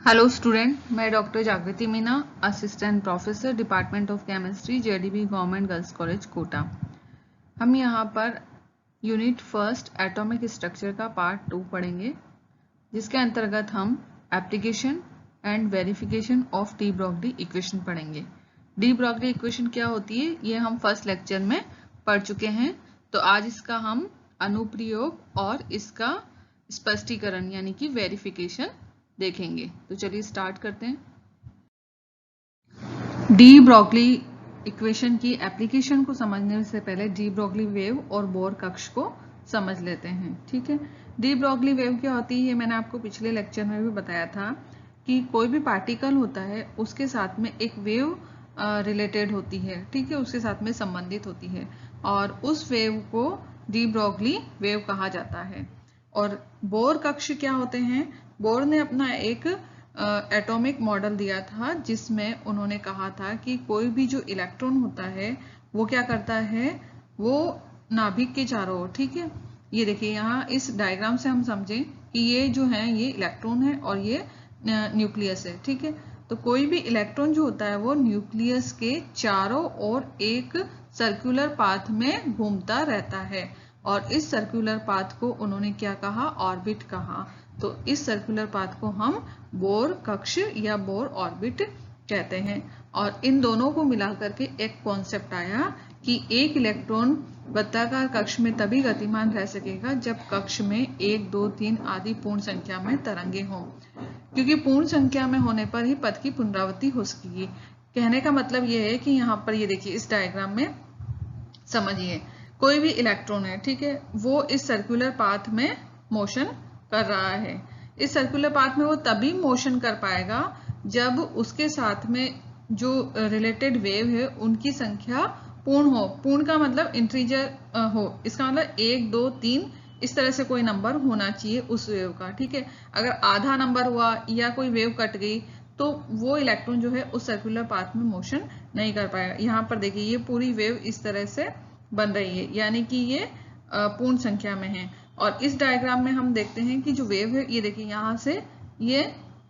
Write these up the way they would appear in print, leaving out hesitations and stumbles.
Hello student, मैं doctor Jagriti Meena, assistant professor department of chemistry, JDB government girls college Kota. हम यहाँ पर यूनिट फर्स्ट एटॉमिक स्ट्रक्चर का part 2 पढ़ेंगे, जिसके अंतर्गत हम application and verification of de Broglie equation पढ़ेंगे। डी ब्रॉगली इक्वेशन क्या होती है, ये हम फर्स्ट लेक्चर में पढ़ चुके हैं। तो आज इसका हम अनुप्रयोग और इसका स्पष्टीकरण यानी कि वेरिफिकेशन देखेंगे। तो चलिए स्टार्ट करते हैं। डी ब्रॉगली इक्वेशन की एप्लीकेशन को समझने से पहले डी ब्रॉगली वेव और बोर कक्ष को समझ लेते हैं। ठीक है, डी ब्रॉगली वेव क्या होती है, मैंने आपको पिछले लेक्चर में भी बताया था कि कोई भी पार्टिकल होता है उसके साथ में एक वेव रिलेटेड होती है। ठीक है, उसके साथ में संबंधित होती है और उस वेव को डी ब्रॉगली वेव कहा जाता है। और बोर कक्ष क्या होते हैं, बोर ने अपना एक एटॉमिक मॉडल दिया था जिसमें उन्होंने कहा था कि कोई भी जो इलेक्ट्रॉन होता है वो क्या करता है, वो नाभिक के चारों ओर। ठीक है, ये देखिए यहाँ इस डायग्राम से हम समझें कि ये जो है ये इलेक्ट्रॉन है और ये न्यूक्लियस है। ठीक है, तो कोई भी इलेक्ट्रॉन जो होता है वो न्यूक्लियस के चारों ओर एक सर्कुलर पाथ में घूमता रहता है और इस सर्कुलर पाथ को उन्होंने क्या कहा, ऑर्बिट कहा। तो इस सर्कुलर पाथ को हम बोर कक्ष या बोर ऑर्बिट कहते हैं। और इन दोनों को मिलाकर के एक कॉन्सेप्ट आया कि एक इलेक्ट्रॉन वृत्ताकार कक्ष में तभी गतिमान रह सकेगा जब कक्ष में 1, 2, 3 आदि पूर्ण संख्या में तरंगे हों, क्योंकि पूर्ण संख्या में होने पर ही पथ की पुनरावृत्ति हो सकेगी। कहने का मतलब यह है कि यहाँ पर ये देखिए इस डायग्राम में समझिए, कोई भी इलेक्ट्रॉन है, ठीक है, वो इस सर्कुलर पाथ में मोशन कर रहा है। इस सर्कुलर पाथ में वो तभी मोशन कर पाएगा जब उसके साथ में जो रिलेटेड वेव है उनकी संख्या पूर्ण हो। पूर्ण का मतलब इंटीजर हो, इसका मतलब 1, 2, 3 इस तरह से कोई नंबर होना चाहिए उस वेव का। ठीक है, अगर आधा नंबर हुआ या कोई वेव कट गई तो वो इलेक्ट्रॉन जो है उस सर्कुलर पाथ में मोशन नहीं कर पाएगा। यहाँ पर देखिए ये पूरी वेव इस तरह से बन रही है, यानी कि ये पूर्ण संख्या में है। और इस डायग्राम में हम देखते हैं कि जो वेव है ये देखिए यहाँ से ये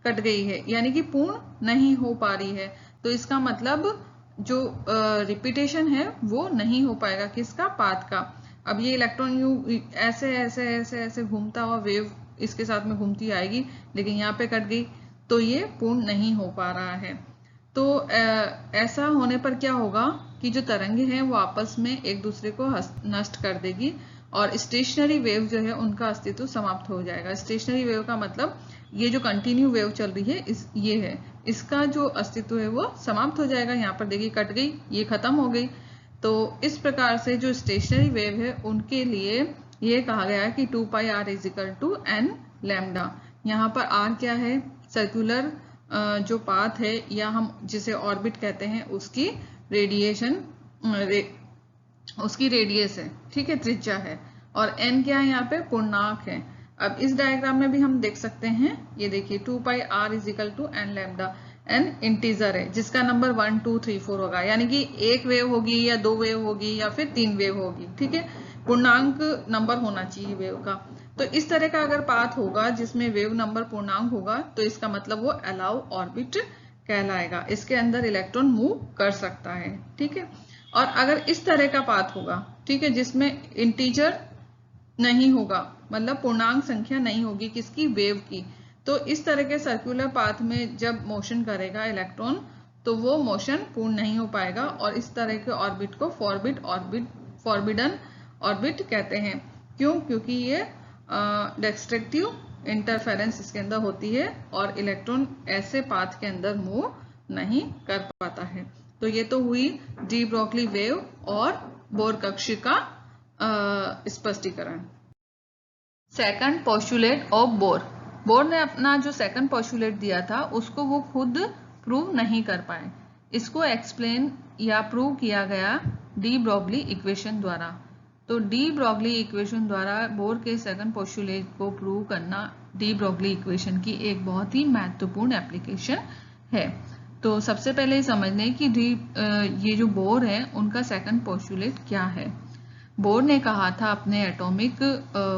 कट गई है, यानी कि पूर्ण नहीं हो पा रही है। तो इसका मतलब जो रिपीटेशन है वो नहीं हो पाएगा किसका, पाथ का। अब ये इलेक्ट्रॉन यू ऐसे ऐसे ऐसे ऐसे घूमता हुआ वेव इसके साथ में घूमती आएगी, लेकिन यहाँ पे कट गई तो ये पूर्ण नहीं हो पा रहा है। तो ऐसा होने पर क्या होगा कि जो तरंगे हैं वो आपस में एक दूसरे को नष्ट कर देगी और स्टेशनरी वेव जो है उनका अस्तित्व समाप्त हो जाएगा। स्टेशनरी वेव का मतलब ये जो कंटिन्यू वेव चल रही है ये है, इसका जो अस्तित्व है वो समाप्त हो जाएगा। यहाँ पर देखिए कट गई, ये खत्म हो गई। तो इस प्रकार से जो स्टेशनरी वेव है उनके लिए ये कहा गया है कि 2πr = n लैम्डा। यहाँ पर r क्या है, सर्कुलर जो पाथ है या हम जिसे ऑर्बिट कहते हैं उसकी रेडिएशन उसकी रेडियस है। ठीक है, त्रिज्या है। और n क्या है, यहाँ पे पूर्णांक है। अब इस डायग्राम में भी हम देख सकते हैं, ये देखिए 2πr = n lambda. n integer है जिसका नंबर 1, 2, 3, 4 होगा, यानी कि एक वेव होगी या 2 वेव होगी या फिर 3 वेव होगी। ठीक है, पूर्णांक नंबर होना चाहिए वेव का। तो इस तरह का अगर पाथ होगा जिसमें वेव नंबर पूर्णांक होगा तो इसका मतलब वो अलाउ ऑर्बिट कहलाएगा, इसके अंदर इलेक्ट्रॉन मूव कर सकता है। ठीक है, और अगर इस तरह का पाथ होगा, ठीक है, जिसमें इंटीजर नहीं होगा, मतलब पूर्णांक संख्या नहीं होगी किसकी, वेव की, तो इस तरह के सर्कुलर पाथ में जब मोशन करेगा इलेक्ट्रॉन तो वो मोशन पूर्ण नहीं हो पाएगा और इस तरह के ऑर्बिट को फॉरबिडन ऑर्बिट कहते हैं। क्यों, क्योंकि ये डिस्ट्रक्टिव इंटरफेरेंस इसके अंदर होती है और इलेक्ट्रॉन ऐसे पाथ के अंदर मूव नहीं कर पाता है। तो ये तो हुई डी ब्रॉगली वेव और बोर कक्ष का स्पष्टीकरण। Second postulate of bore. Bore ने अपना जो सेकंड पोस्टुलेट दिया था उसको वो खुद प्रूव नहीं कर पाए, इसको एक्सप्लेन या प्रूव किया गया डी ब्रॉगली इक्वेशन द्वारा। तो डी ब्रॉगली इक्वेशन द्वारा बोर के सेकंड पोस्टुलेट को प्रूव करना डी ब्रॉगली इक्वेशन की एक बहुत ही महत्वपूर्ण एप्लीकेशन है। तो सबसे पहले समझ लें कि ये जो बोर है उनका सेकंड पोस्टुलेट क्या है। बोर ने कहा था अपने एटॉमिक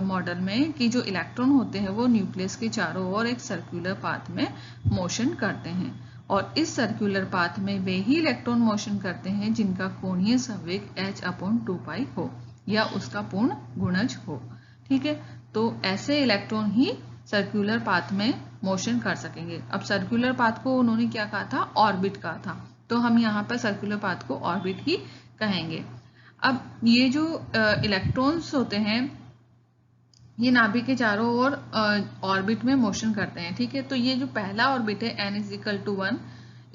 मॉडल में कि जो इलेक्ट्रॉन होते हैं वो न्यूक्लियस के चारों ओर एक सर्कुलर पाथ में मोशन करते हैं, और इस सर्कुलर पाथ में वे ही इलेक्ट्रॉन मोशन करते हैं जिनका कोणीय संवेग h/2π हो या उसका पूर्ण गुणज हो। ठीक है, तो ऐसे इलेक्ट्रॉन ही सर्कुलर पाथ में मोशन कर सकेंगे। अब सर्कुलर पाथ को उन्होंने क्या कहा था? ऑर्बिट कहा था, तो हम यहाँ पर सर्कुलर पाथ को ऑर्बिट ही कहेंगे। अब ये जो इलेक्ट्रॉन्स होते हैं ये नाभिक के चारों ओर ऑर्बिट में मोशन करते हैं। ठीक है, तो ये जो पहला ऑर्बिट है n=1,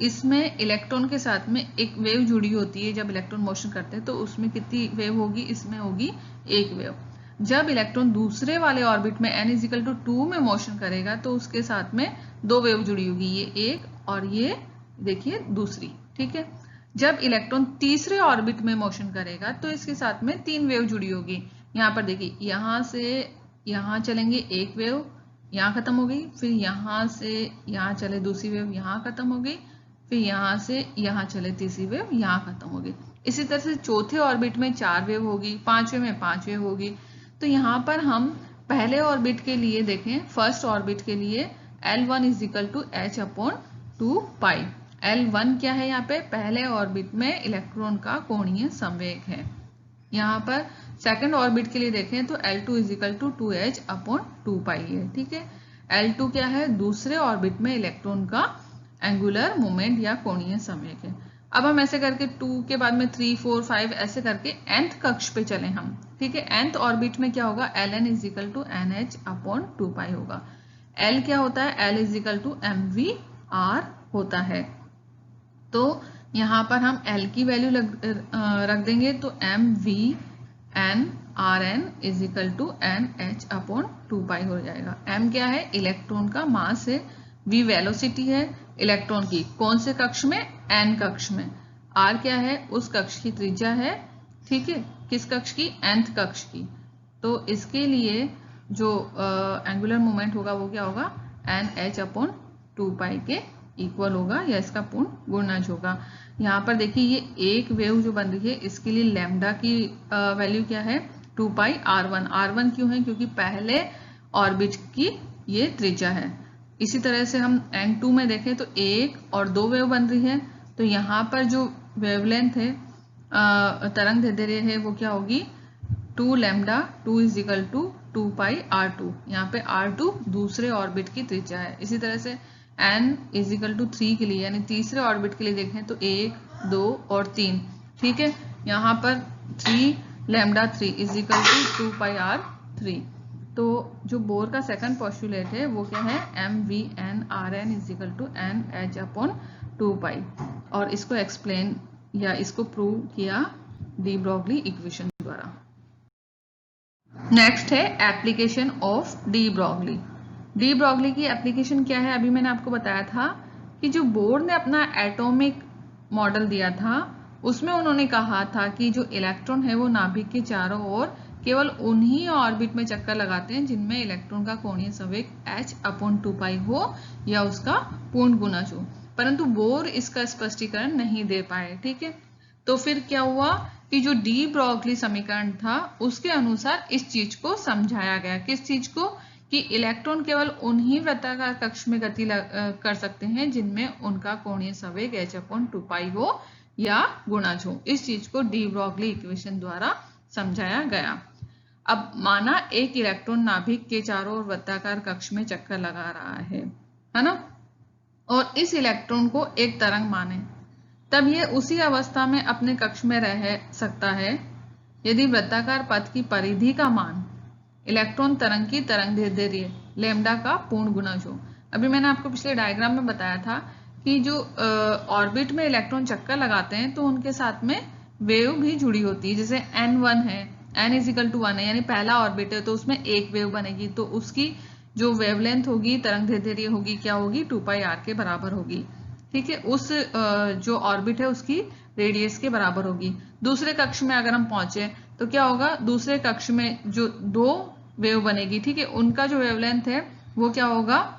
इसमें इलेक्ट्रॉन के साथ में एक वेव जुड़ी होती है। जब इलेक्ट्रॉन मोशन करते हैं तो उसमें कितनी वेव होगी? इसमें होगी एक वेव। जब इलेक्ट्रॉन दूसरे वाले ऑर्बिट में n=2 में मोशन करेगा तो उसके साथ में दो वेव जुड़ी होगी, ये एक और ये देखिए दूसरी। ठीक है, जब इलेक्ट्रॉन तीसरे ऑर्बिट में मोशन करेगा तो इसके साथ में तीन वेव जुड़ी होगी। यहाँ पर देखिए, यहाँ से यहाँ चलेंगे एक वेव, यहाँ खत्म हो गई, फिर यहाँ से यहाँ चले दूसरी वेव, यहाँ खत्म हो गई, फिर यहाँ से यहाँ चले तीसरी वेव, यहाँ खत्म हो गई। इसी तरह से चौथे ऑर्बिट में 4 वेव होगी, पांचवें में 5 वेव होगी। तो यहाँ पर हम पहले ऑर्बिट के लिए देखें, फर्स्ट ऑर्बिट के लिए L1=h/2π। L1 क्या है? यहाँ पे पहले ऑर्बिट में इलेक्ट्रॉन का कोणीय संवेग है। यहाँ पर सेकंड ऑर्बिट के लिए देखें तो L2=2h/2π है। ठीक है, L2 क्या है? दूसरे ऑर्बिट में इलेक्ट्रॉन का एंगुलर मोमेंट या कोणीय संवेग है। अब हम ऐसे करके 2 के बाद में 3, 4, 5 ऐसे करके nth कक्ष पे चले हम। ठीक है, nth ऑर्बिट में क्या होगा? Ln=nh/2π होगा। L क्या होता है? L=mvr होता है। तो यहाँ पर हम L की वैल्यू रख देंगे, तो mvnRn=nh/2π हो जाएगा। m क्या है? इलेक्ट्रॉन का मास है, v वेलोसिटी है इलेक्ट्रॉन की, कौन से कक्ष में? n कक्ष में। r क्या है? उस कक्ष की त्रिज्या है। ठीक है, किस कक्ष की? nth कक्ष की। तो इसके लिए जो एंगुलर मोमेंट होगा वो क्या होगा? nh/2π के इक्वल होगा या इसका पूर्ण गुणज होगा। यहाँ पर देखिए, ये एक वेव जो बन रही है इसके लिए लैम्डा की वैल्यू क्या है? 2πr1। r1 क्यों है? क्योंकि पहले ऑर्बिट की ये त्रिज्या है। इसी तरह से हम n2 में देखें तो एक और दो वेव बन रही है, तो यहाँ पर जो वेवलेंथ है तरंग दैर्ध्य है वो क्या होगी? 2λ 2=2πr2। यहाँ पे r2 दूसरे ऑर्बिट की त्रिज्या है। इसी तरह से n=3 के लिए यानी तीसरे ऑर्बिट के लिए देखें तो 1, 2 और 3। ठीक है, यहाँ पर 3λ3=2πr3। तो जो बोर का सेकंड पोस्टुलेट है वो क्या है? mvnRn=nh/2π, और इसको एक्सप्लेन या इसको प्रूव किया डी ब्रॉगली इक्वेशन द्वारा। नेक्स्ट है application of de Broglie. De Broglie की एप्लीकेशन क्या है? अभी मैंने आपको बताया था कि जो बोर ने अपना एटॉमिक मॉडल दिया था उसमें उन्होंने कहा था कि जो इलेक्ट्रॉन है वो नाभिक के चारों ओर केवल उन्हीं ऑर्बिट में चक्कर लगाते हैं जिनमें इलेक्ट्रॉन का कोणीय संवेग h/2π हो या उसका पूर्ण गुणज हो, परंतु बोर इसका स्पष्टीकरण नहीं दे पाए। ठीक है, तो फिर क्या हुआ कि जो डी ब्रॉगली समीकरण था उसके अनुसार इस चीज को समझाया गया। किस चीज को? कि इलेक्ट्रॉन केवल उन्हीं वृत्ताकार कक्ष में गति कर सकते हैं जिनमें उनका कोणीय संवेग h/2π हो या गुणज हो। इस चीज को डी ब्रॉगली इक्वेशन द्वारा समझाया गया। अब माना एक इलेक्ट्रॉन नाभिक के चारों ओर वृत्ताकार कक्ष में चक्कर लगा रहा है ना, और इस इलेक्ट्रॉन को एक तरंग माने, तब यह उसी अवस्था में अपने कक्ष में रह सकता है यदि वृत्ताकार पथ की परिधि का मान इलेक्ट्रॉन तरंग की तरंग दैर्ध्य लैम्डा का पूर्ण गुणज हो। अभी मैंने आपको पिछले डायग्राम में बताया था कि जो ऑर्बिट में इलेक्ट्रॉन चक्कर लगाते हैं तो उनके साथ में वेव भी जुड़ी होती है। जैसे n1 है, n=1 है यानी पहला ऑर्बिट है तो उसमें एक वेव बनेगी, तो उसकी जो वेवलेंथ होगी तरंग दैर्ध्य होगी क्या होगी? 2πr के बराबर होगी। ठीक है, उस जो ऑर्बिट है उसकी रेडियस के बराबर होगी। दूसरे कक्ष में अगर हम पहुंचे तो क्या होगा? दूसरे कक्ष में जो दो वेव बनेगी, ठीक है, उनका जो वेवलेंथ है वो क्या होगा?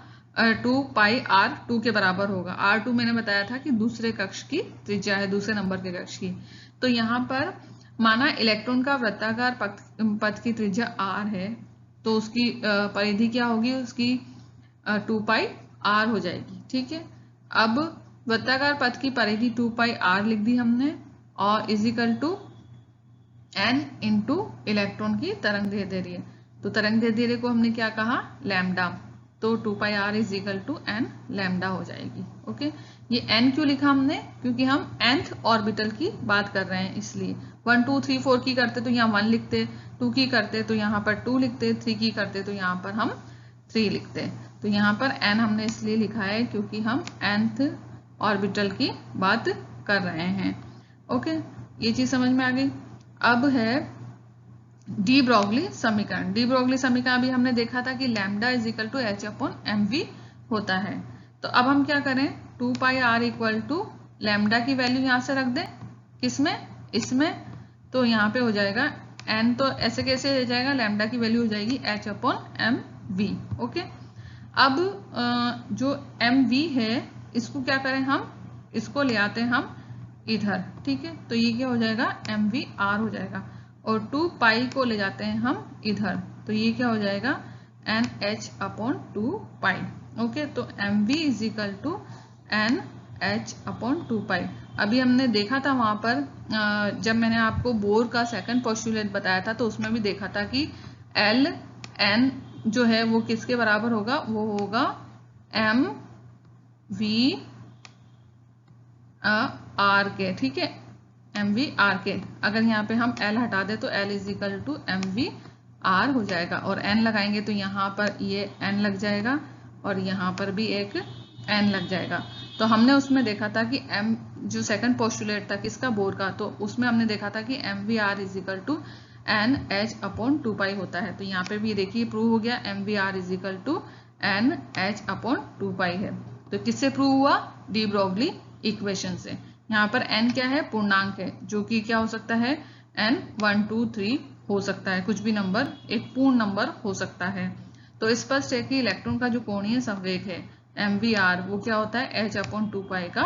2πr2 के बराबर होगा। r2 मैंने बताया था कि दूसरे कक्ष की त्रिज्या है, दूसरे नंबर के कक्ष की। तो यहाँ पर माना इलेक्ट्रॉन का वृत्ताकार पथ की त्रिज्या r है, तो उसकी परिधि क्या होगी, उसकी 2 पाई r हो जाएगी। ठीक है, अब वृत्ताकार पथ की परिधि 2 पाई r लिख दी हमने, और is equal to n into electron की तरंग दैर्ध्य। तो तरंग दैर्ध्य को हमने क्या कहा, लैम्डा, तो 2 pi r is equal to n lambda हो जाएगी। ओके, ये n क्यों लिखा हमने, क्योंकि हम nth ऑर्बिटल की बात कर रहे हैं, इसलिए 1 2 3 4 की करते तो यहाँ 1 लिखते, 2 की करते तो यहाँ पर 2 लिखते, 3 की करते तो यहाँ पर हम 3 लिखते। तो यहाँ पर n हमने इसलिए लिखा है क्योंकि हम nth ऑर्बिटल की बात कर रहे हैं। ओके, ये चीज समझ में आ गई। अब है डी ब्रॉगली समीकरण। डी ब्रॉगली समीकरण अभी हमने देखा था कि lambda is equal to H upon M V होता है। तो अब हम क्या करें, 2 pi R equal to lambda की वैल्यू यहाँ से रख दें, किसमें, इसमें, तो यहाँ पे हो जाएगा एन, तो ऐसे कैसे हो जाएगा, लैम्डा की वैल्यू हो जाएगी H upon M V. Okay, अब जो एम वी है इसको क्या करें, हम इसको ले आते हैं हम इधर। ठीक है, तो ये क्या हो जाएगा, एम वी आर हो जाएगा, और 2 पाई को ले जाते हैं हम इधर, तो ये क्या हो जाएगा, N H upon 2 pi. Okay, तो M V is equal to N H upon 2 pi. अभी हमने देखा था वहां पर जब मैंने आपको बोर का सेकंड पोस्टुलेट बताया था, तो उसमें भी देखा था कि एल एन जो है वो किसके बराबर होगा, वो होगा एम वी आर के। ठीक है, एम वी आर के, अगर यहाँ पे हम एल हटा दे तो L is equal to M V R हो जाएगा, और एन लगाएंगे तो यहाँ पर ये एन लग जाएगा और यहाँ पर भी एक एन लग जाएगा। तो हमने उसमें देखा था कि एम जो सेकंड पोस्टुलेट था किसका, बोर का, तो उसमें हमने देखा था कि M V R is equal to N H upon 2 pi होता है। तो यहाँ पे भी देखिए प्रूव हो गया, M V R is equal to N H upon 2 pi है। तो किससे प्रूव हुआ, डी ब्रॉगली इक्वेशन से। यहाँ पर n क्या है, पूर्णांक है, जो कि क्या हो सकता है, n 1 2 3 हो सकता है, कुछ भी नंबर एक पूर्ण नंबर हो सकता है। तो स्पष्ट है कि इलेक्ट्रॉन का जो कोणीय संवेग है mvr वो क्या होता है, h अपॉन 2 पाई का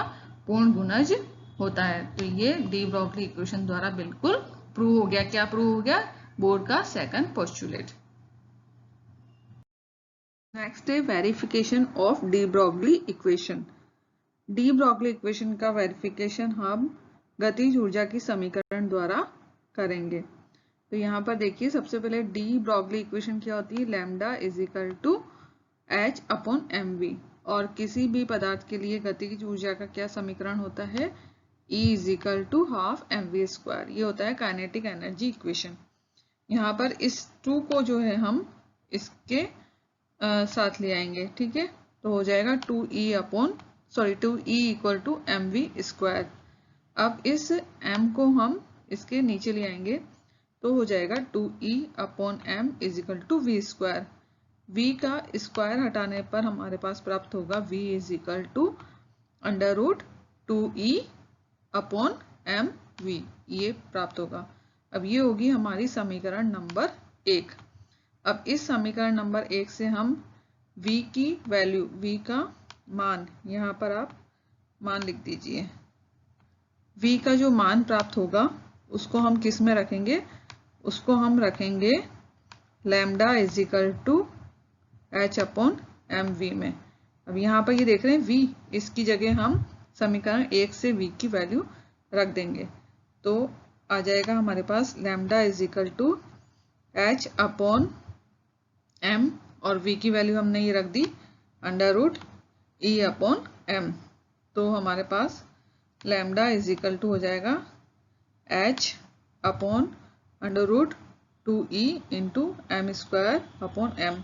पूर्ण गुणज होता है। तो ये डी ब्रॉगली इक्वेशन द्वारा बिल्कुल प्रूव हो गया। क्या प्रूव हो गया, बोर का सेकंड पोस्टुलेट। नेक्स्ट है verification of de Broglie equation. D Broglie equation का वेरिफिकेशन हम गतिज ऊर्जा की समीकरण द्वारा करेंगे। तो यहाँ पर देखिए, सबसे पहले डी ब्रॉगली इक्वेशन क्या होती है, lambda is equal to H upon M V, और किसी भी पदार्थ के लिए गतिज ऊर्जा का क्या समीकरण होता है, E is equal to half M V square. ये होता है काइनेटिक एनर्जी इक्वेशन। यहाँ पर इस 2 को जो है हम इसके साथ ले आएंगे। ठीक है, तो हो जाएगा 2E equal to M V square. अब इस m को हम इसके नीचे ले आएंगे, तो हो जाएगा 2E upon M is equal to V square. v का स्क्वायर हटाने पर हमारे पास प्राप्त होगा v is equal to under root 2E upon M V, ये प्राप्त होगा। अब ये होगी हमारी समीकरण नंबर 1। अब इस समीकरण नंबर 1 से हम v की वैल्यू, v का मान, यहाँ पर आप मान लिख दीजिए, v का जो मान प्राप्त होगा उसको हम किस में रखेंगे, उसको हम रखेंगे lambda is equal to H upon M V में। अब यहाँ पर ये देख रहे हैं v, इसकी जगह हम समीकरण 1 से v की वैल्यू रख देंगे, तो आ जाएगा हमारे पास lambda is equal to H upon M, और v की वैल्यू हमने ये रख दी under root e upon M. तो हमारे पास लैम्डा इज इक्वल टू हो जाएगा h upon under root 2e into M square upon M.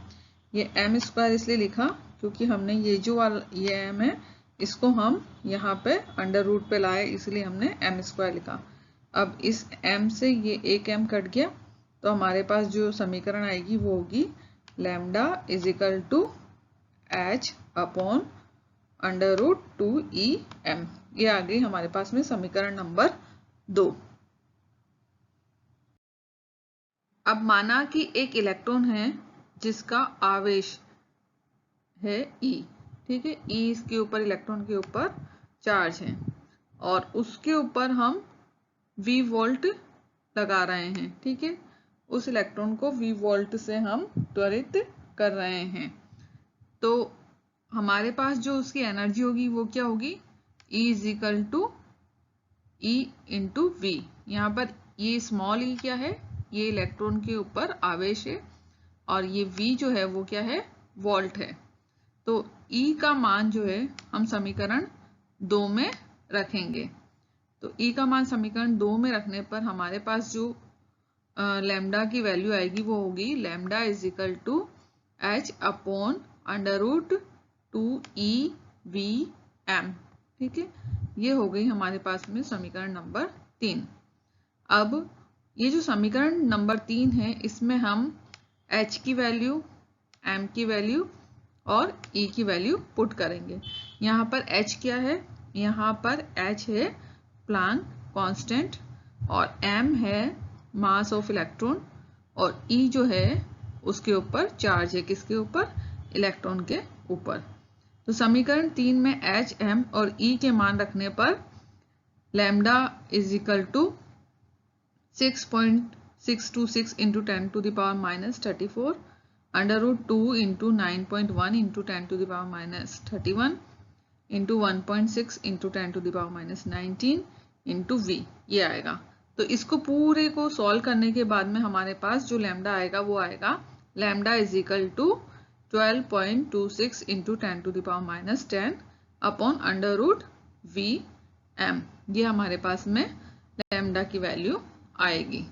ये एम स्क्वायर इसलिए लिखा क्योंकि हमने ये जो ये m है इसको हम यहाँ पे अंडर रूट पे लाए, इसलिए हमने एम स्क्वायर लिखा। अब इस m से ये एक m कट गया, तो हमारे पास जो समीकरण आएगी वो होगी lambda is equal to H upon under root 2e m। ये आ गई हमारे पास में समीकरण नंबर 2। अब माना कि एक इलेक्ट्रॉन है जिसका आवेश है E। ठीक है, E इसके ऊपर, इलेक्ट्रॉन के ऊपर चार्ज है, और उसके ऊपर हम V वोल्ट लगा रहे हैं, ठीक है, उस इलेक्ट्रॉन को v वोल्ट से हम त्वरित कर रहे हैं। तो हमारे पास जो उसकी एनर्जी होगी वो क्या होगी, E is equal to E into V. यहाँ पर ये स्मॉल e क्या है, ये इलेक्ट्रॉन के ऊपर आवेश है, और ये v जो है वो क्या है, वोल्ट है। तो E का मान जो है हम समीकरण 2 में रखेंगे। तो E का मान समीकरण 2 में रखने पर हमारे पास जो लैम्डा की वैल्यू आएगी वो होगी lambda is equal to h upon under root 2EVm, ठीक है। ये हो गई हमारे पास में समीकरण नंबर 3। अब ये जो समीकरण नंबर 3 है इसमें हम h की वैल्यू, m की वैल्यू और E की वैल्यू पुट करेंगे। यहाँ पर h क्या है, यहाँ पर h है प्लैंक कांस्टेंट, और m है मास ऑफ इलेक्ट्रॉन, और E जो है उसके ऊपर चार्ज है, किसके ऊपर, इलेक्ट्रॉन के ऊपर। तो समीकरण 3 में h, m और E के मान रखने पर lambda is equal to 6.626 into 10 to the power minus 34 under root 2 into 9.1 into 10 to the power minus 31 into 1.6 into 10 to the power minus 19 into V, ये आएगा। तो इसको पूरे को सॉल्व करने के बाद में हमारे पास जो लैम्डा आएगा वो आएगा lambda is equal to 12.26 into 10 to the power minus 10 upon under root V M. ये हमारे पास में लैम्डा की वैल्यू आएगी।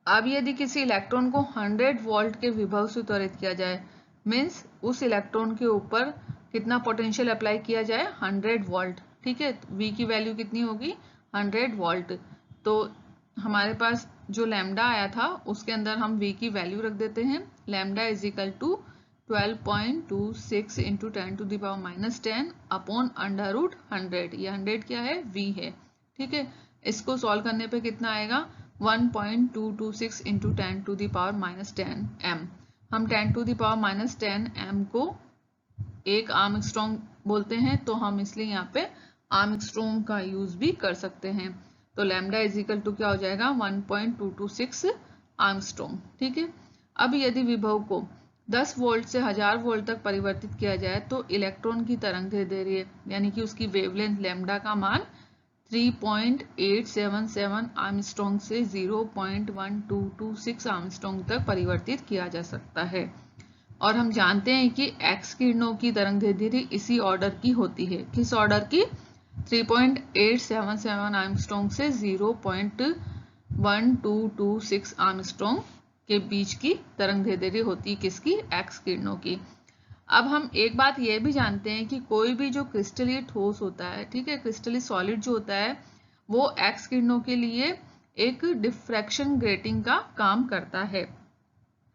अब यदि किसी इलेक्ट्रॉन को 100 वोल्ट के विभव से त्वरित किया जाए, मीन्स उस इलेक्ट्रॉन के ऊपर कितना पोटेंशियल अप्लाई किया जाए, 100 वोल्ट, ठीक है। V की वैल्यू कितनी होगी, 100 वोल्ट। तो हमारे पास जो लैम्डा आया था उसके अंदर हम V की वैल्यू रख देते हैं, lambda is equal to 12.26 into 10 to the power minus 10 upon under root 100। ये 100 क्या है, V है, ठीक है। इसको सॉल्व करने पे कितना आएगा, 1.226 into 10 to the power minus 10 m। हम 10 to the power minus 10 m को एक आर्मस्ट्रॉन्ग बोलते हैं, तो हम इसलिए यहाँ पे आर्मस्ट्रॉन्ग का यूज भी कर सकते हैं। तो लैम्डा इज इक्वल टू क्या हो जाएगा, 1.226 आर्मस्ट्रॉन्ग, ठीक है। अब यदि विभव को 10 वोल्ट से 1000 वोल्ट तक परिवर्तित किया जाए तो इलेक्ट्रॉन की तरंग दैर्ध्य यानी कि उसकी वेवलेंथ लैम्डा का मान 3.877 आर्मस्ट्रॉन्ग से 0.1226 आर्मस्ट्रॉन्ग तक परिवर्तित किया जा सकता है। और हम जानते हैं कि एक्स किरणों की तरंगदैर्ध्य इसी ऑर्डर की होती है, किस ऑर्डर की, 3.877 आर्मस्ट्रॉन्ग से 0.1226 आर्मस्ट्रॉन्ग के बीच की तरंगदैर्ध्य होती है, किसकी, एक्स किरणों की। अब हम एक बात यह भी जानते हैं कि कोई भी जो क्रिस्टलीय ठोस होता है, ठीक है, क्रिस्टलीय सॉलिड जो होता है वो एक्स किरणों के लिए एक डिफ्रैक्शन ग्रेटिंग का काम करता है।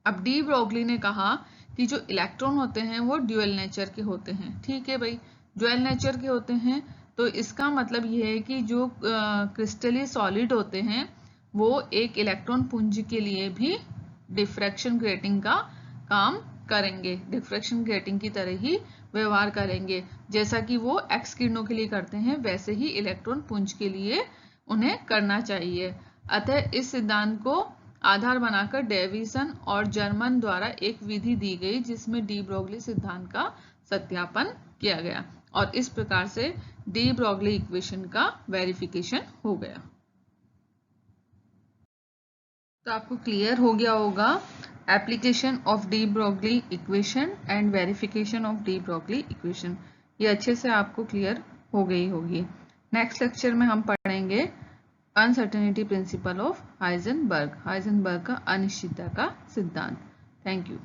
अब डी ब्रोगली ने कहा कि जो इलेक्ट्रॉन होते हैं वो ड्यूअल नेचर के होते हैं, ठीक है भाई, ड्यूअल नेचर के होते हैं। तो इसका मतलब यह है कि जो क्रिस्टलीय सॉलिड होते हैं वो एक इलेक्ट्रॉन पुंज के लिए भी डिफ्रैक्शन ग्रेटिंग का काम करेंगे, डिफ्रैक्शन ग्रेटिंग की तरह ही व्यवहार करेंगे। जैसा कि वो एक्स किरणों के लिए करते हैं वैसे ही इलेक्ट्रॉन पुंज के लिए उन्हें करना चाहिए। अतः इस सिद्धांत को आधार बनाकर डेविसन और जर्मन द्वारा एक विधि दी गई जिसमें डी ब्रोगली सिद्धांत का सत्यापन किया गया, और इस प्रकार से डी ब्रोगली इक्वेशन का वेरिफिकेशन हो गया। तो आपको क्लियर हो गया होगा application of de Broglie equation and verification of de Broglie equation, ये अच्छे से आपको क्लियर हो गई होगी। नेक्स्ट लेक्चर में हम पढ़ेंगे uncertainty principle of Heisenberg, Heisenberg का अनिश्चितता का सिद्धांत। Thank you.